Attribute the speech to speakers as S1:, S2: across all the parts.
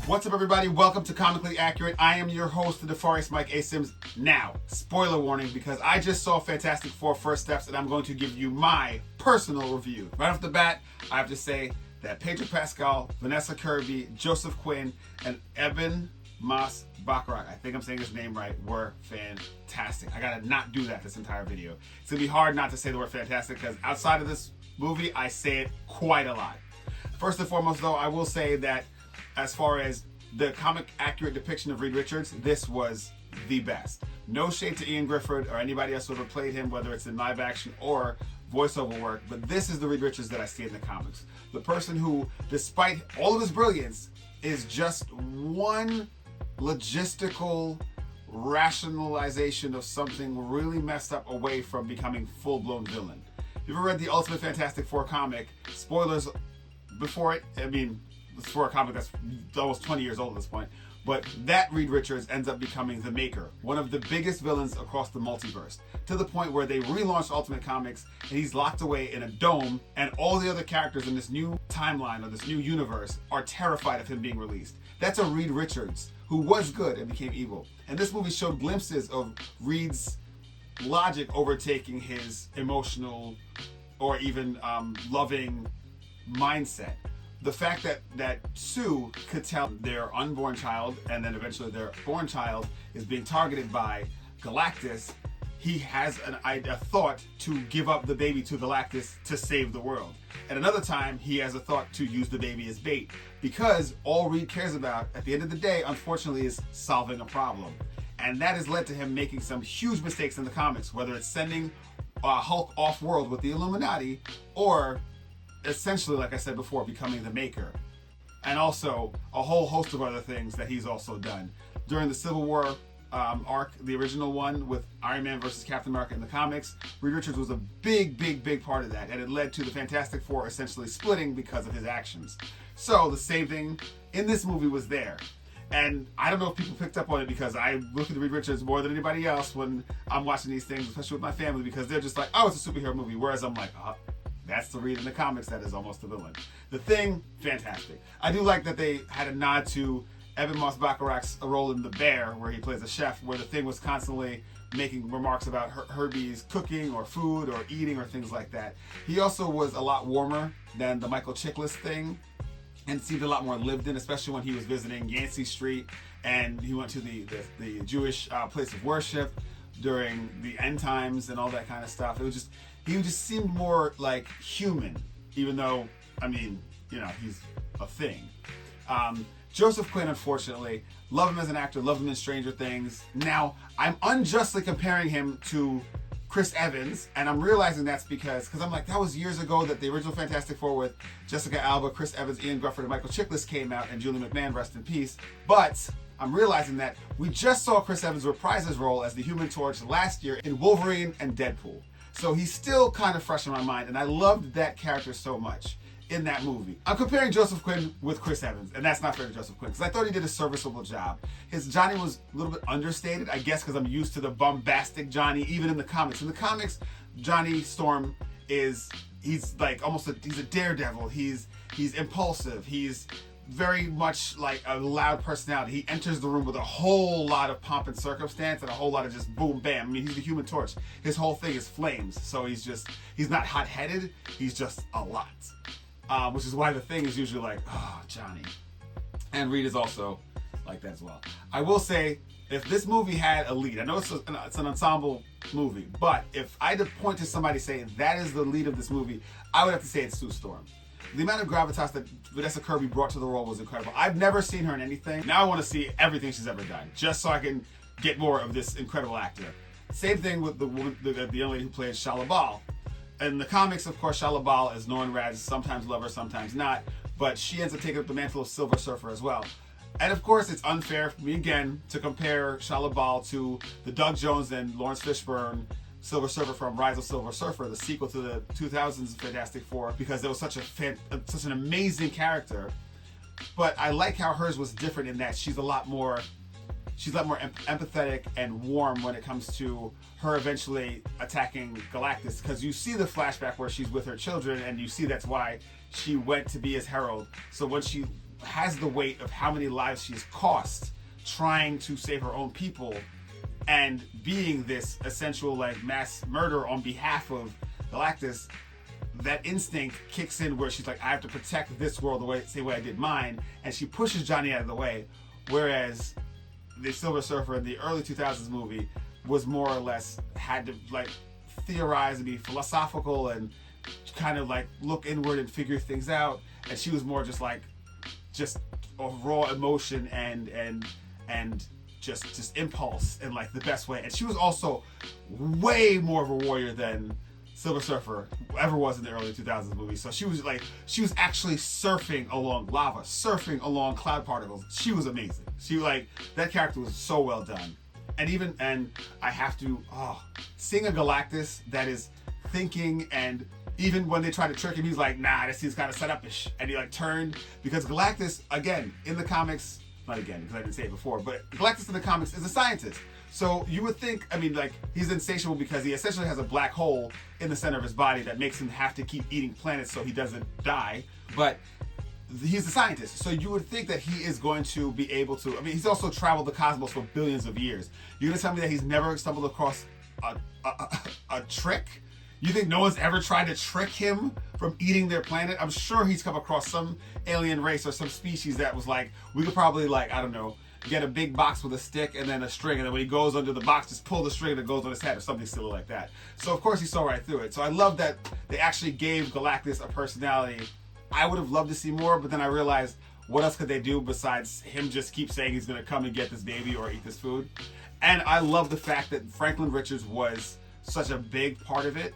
S1: What's up, everybody? Welcome to Comically Accurate. I am your host, the Nefarious Mike A. Sims. Now, spoiler warning, because I just saw Fantastic Four First Steps, and I'm going to give you my personal review. Right off the bat, I have to say that Pedro Pascal, Vanessa Kirby, Joseph Quinn, and Eben Moss-Bachrach, I think I'm saying his name right, were fantastic. I gotta not do that this entire video. It's gonna be hard not to say the word fantastic, because outside of this movie, I say it quite a lot. First and foremost, though, I will say that as far as the comic accurate depiction of Reed Richards, this was the best. No shade to Ian Gifford or anybody else who ever played him, whether it's in live action or voiceover work, but this is the Reed Richards that I see in the comics. The person who, despite all of his brilliance, is just one logistical rationalization of something really messed up away from becoming full-blown villain. If you ever read the Ultimate Fantastic Four comic, spoilers before it, it's for a comic that's almost 20 years old at this point, but that Reed Richards ends up becoming the Maker, one of the biggest villains across the multiverse, to the point where they relaunched Ultimate Comics and he's locked away in a dome, and all the other characters in this new timeline or this new universe are terrified of him being released. That's a Reed Richards who was good and became evil. And this movie showed glimpses of Reed's logic overtaking his emotional or even loving mindset. The fact that Sue could tell their unborn child and then eventually their born child is being targeted by Galactus, he has a thought to give up the baby to Galactus to save the world. At another time, he has a thought to use the baby as bait, because all Reed cares about at the end of the day, unfortunately, is solving a problem. And that has led to him making some huge mistakes in the comics, whether it's sending Hulk off-world with the Illuminati, or essentially, like I said before, becoming the Maker. And also a whole host of other things that he's also done. During the Civil War arc, the original one with Iron Man versus Captain America in the comics, Reed Richards was a big part of that, and it led to the Fantastic Four essentially splitting because of his actions. So the same thing in this movie was there. And I don't know if people picked up on it, because I look at Reed Richards more than anybody else when I'm watching these things, especially with my family, because they're just like, oh, it's a superhero movie, whereas I'm like, that's the Reed in the comics that is almost a villain. The Thing, fantastic. I do like that they had a nod to Eben Moss-Bachrach's role in The Bear, where he plays a chef, where the Thing was constantly making remarks about Herbie's cooking or food or eating or things like that. He also was a lot warmer than the Michael Chiklis Thing, and seemed a lot more lived in, especially when he was visiting Yancey Street and he went to the Jewish place of worship during the end times and all that kind of stuff. It was just, he just seemed more like human, even though, I mean, you know, he's a thing. Joseph Quinn, unfortunately, love him as an actor, love him in Stranger Things. Now, I'm unjustly comparing him to Chris Evans, and I'm realizing that's because I'm like, that was years ago that the original Fantastic Four with Jessica Alba, Chris Evans, Ian Gifford, and Michael Chiklis came out, and Julie McMahon, rest in peace. But I'm realizing that we just saw Chris Evans reprise his role as the Human Torch last year in Wolverine and Deadpool. So he's still kind of fresh in my mind, and I loved that character so much in that movie. I'm comparing Joseph Quinn with Chris Evans, and that's not fair to Joseph Quinn, because I thought he did a serviceable job. His Johnny was a little bit understated, I guess, because I'm used to the bombastic Johnny, even in the comics. In the comics, Johnny Storm he's like he's a daredevil. He's impulsive. He's very much like a loud personality. He enters the room with a whole lot of pomp and circumstance and a whole lot of just boom bam. I mean, he's the Human Torch. His whole thing is flames. So he's not hot-headed. He's just a lot. Which is why the Thing is usually like, oh, Johnny. And Reed is also like that as well. I will say, if this movie had a lead, I know it's an ensemble movie, but if I had to point to somebody saying that is the lead of this movie, I would have to say it's Sue Storm. The amount of gravitas that Vanessa Kirby brought to the role was incredible. I've never seen her in anything. Now I want to see everything she's ever done, just so I can get more of this incredible actor. Same thing with the woman, the young lady who played Shala Bal. In the comics, of course, Shala Bal is Norrin Radd's sometimes lover, sometimes not, but she ends up taking up the mantle of Silver Surfer as well. And of course, it's unfair for me again to compare Shala Bal to the Doug Jones and Lawrence Fishburne Silver Surfer from Rise of Silver Surfer, the sequel to the 2000s Fantastic Four, because it was such an amazing character. But I like how hers was different in that she's a lot more empathetic and warm when it comes to her eventually attacking Galactus, because you see the flashback where she's with her children, and you see that's why she went to be his herald. So when she has the weight of how many lives she's cost trying to save her own people and being this essential like mass murderer on behalf of Galactus. That instinct kicks in where she's like, I have to protect this world the same way I did mine, and she pushes Johnny out of the way. Whereas the Silver Surfer in the early 2000s movie was more or less had to like theorize and be philosophical and kind of like look inward and figure things out, and she was more just a raw emotion and just impulse in like the best way. And she was also way more of a warrior than Silver Surfer ever was in the early 2000s movie. So she was actually surfing along lava, surfing along cloud particles. She was amazing. That character was so well done. And I have to seeing a Galactus that is thinking, and even when they try to trick him, he's like, nah, this seems kind of set up-ish. And he like turned, because Galactus, again, in the comics, not again, because I didn't say it before, but Galactus in the comics is a scientist. So you would think, he's insatiable because he essentially has a black hole in the center of his body that makes him have to keep eating planets so he doesn't die. But he's a scientist, so you would think that he is going to be able to, he's also traveled the cosmos for billions of years. You're gonna tell me that he's never stumbled across a trick? You think no one's ever tried to trick him from eating their planet? I'm sure he's come across some alien race or some species that was like, we could probably get a big box with a stick and then a string, and then when he goes under the box, just pull the string that goes on his head or something silly like that. So of course he saw right through it. So I love that they actually gave Galactus a personality. I would have loved to see more, but then I realized, what else could they do besides him just keep saying he's gonna come and get this baby or eat this food? And I love the fact that Franklin Richards was such a big part of it.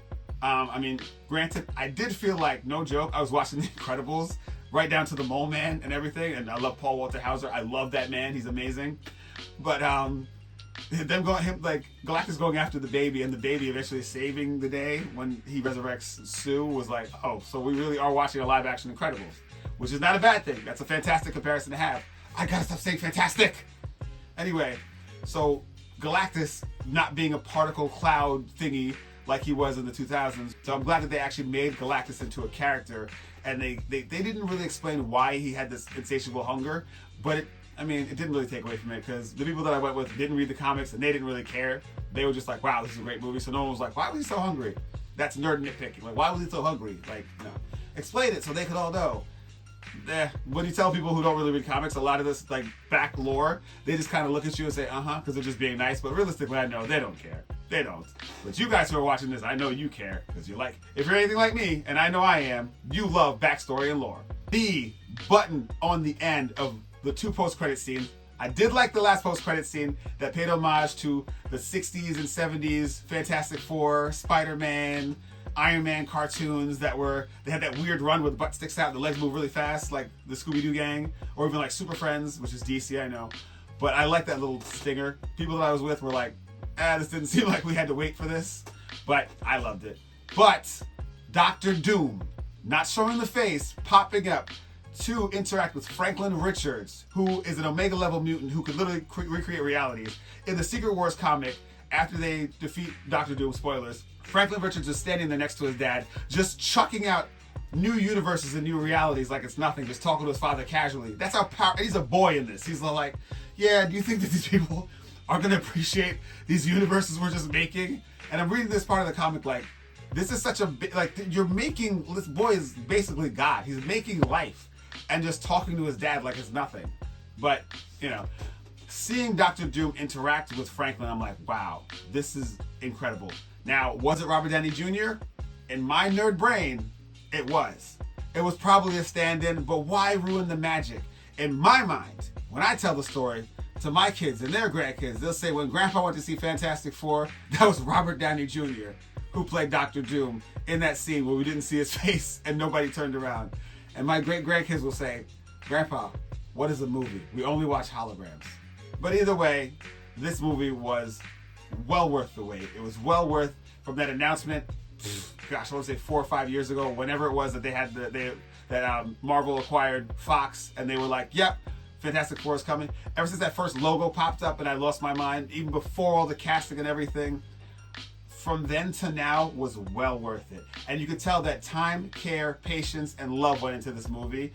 S1: Granted, I did feel like, no joke, I was watching The Incredibles, right down to the Mole Man and everything, and I love Paul Walter Hauser. I love that man; he's amazing. But Galactus going after the baby, and the baby eventually saving the day when he resurrects Sue, was like, oh, so we really are watching a live-action Incredibles, which is not a bad thing. That's a fantastic comparison to have. I gotta stop saying fantastic. Anyway, so Galactus not being a particle cloud thingy like he was in the 2000s. So I'm glad that they actually made Galactus into a character, and they didn't really explain why he had this insatiable hunger, but it didn't really take away from it, because the people that I went with didn't read the comics and they didn't really care. They were just like, wow, this is a great movie. So no one was like, why was he so hungry? That's nerd nitpicking. Like, why was he so hungry? Explain it so they could all know. When you tell people who don't really read comics a lot of this back lore, they just kind of look at you and say, because they're just being nice. But realistically, I know they don't care. They don't. But you guys who are watching this, I know you care, because you're like, if you're anything like me, and I know I am, you love backstory and lore. The button on the end of the two post-credit scenes, I did like the last post-credit scene that paid homage to the 60s and 70s Fantastic Four, Spider-Man, Iron Man cartoons they had that weird run where the butt sticks out and the legs move really fast, like the Scooby-Doo gang, or even like Super Friends, which is DC, I know. But I like that little stinger. People that I was with were like, this didn't seem like we had to wait for this, but I loved it. But Dr. Doom, not showing the face, popping up to interact with Franklin Richards, who is an Omega level mutant who could literally recreate realities. In the Secret Wars comic, after they defeat Dr. Doom, spoilers, Franklin Richards is standing there next to his dad, just chucking out new universes and new realities like it's nothing, just talking to his father casually. That's how powerful. He's a boy in this. He's like, yeah, do you think that these people are going to appreciate these universes we're just making? And I'm reading this part of the comic like, this is such a big, you're making, this boy is basically God. He's making life and just talking to his dad like it's nothing. But, seeing Dr. Doom interact with Franklin, I'm like, wow, this is incredible. Now, was it Robert Downey Jr.? In my nerd brain, it was. It was probably a stand-in, but why ruin the magic? In my mind, when I tell the story to my kids and their grandkids, they'll say, when Grandpa went to see Fantastic Four, that was Robert Downey Jr. who played Dr. Doom in that scene where we didn't see his face and nobody turned around. And my great-grandkids will say, Grandpa, what is a movie? We only watch holograms. But either way, this movie was well worth the wait. It was well worth, from that announcement, gosh, I want to say 4 or 5 years ago, whenever it was that they had that Marvel acquired Fox, and they were like, yep, Fantastic Four is coming. Ever since that first logo popped up and I lost my mind, even before all the casting and everything, from then to now was well worth it. And you could tell that time, care, patience, and love went into this movie.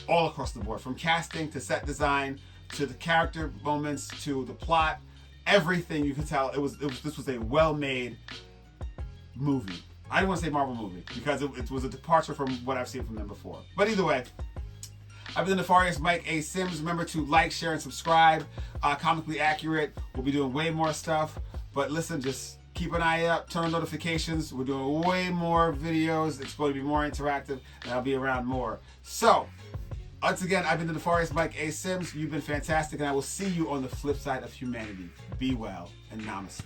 S1: all across the board, from casting to set design to the character moments to the plot, everything. You could tell this was a well-made movie. I didn't want to say Marvel movie because it was a departure from what I've seen from them before. But either way, I've been the Nefarious Mike A. Sims. Remember to like, share, and subscribe. Comically Accurate. We'll be doing way more stuff. But listen, just keep an eye out. Turn on notifications. We're doing way more videos. It's going to be more interactive, and I'll be around more. So, once again, I've been the Nefarious Mike A. Sims. You've been fantastic, and I will see you on the flip side of humanity. Be well, and namaste.